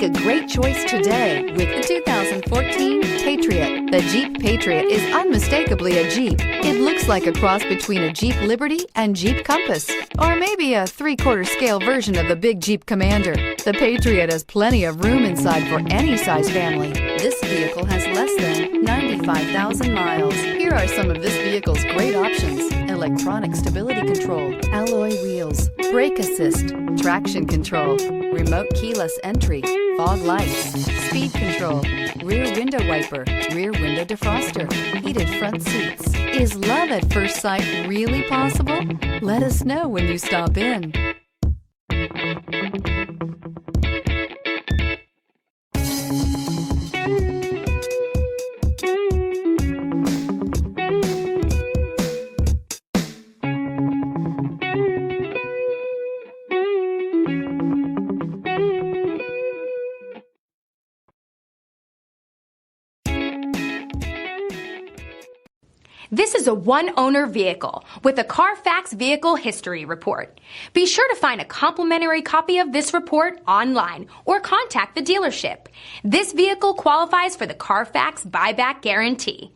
a great choice today with the 2014 Patriot. The Jeep Patriot is unmistakably a Jeep. It looks like a cross between a Jeep Liberty and Jeep Compass, or maybe a 3/4 scale version of the big Jeep Commander. The Patriot has plenty of room inside for any size family. This vehicle has less than 95,000 miles. Here are some of this vehicle's great options: electronic stability control, alloy wheels, brake assist, traction control, remote keyless entry, fog lights, speed control, rear window wiper, rear window defroster, heated front seats. Is love at first sight really possible? Let us know when you stop in. This is a one-owner vehicle with a CARFAX Vehicle History Report. Be sure to find a complimentary copy of this report online or contact the dealership. This vehicle qualifies for the CARFAX Buyback Guarantee.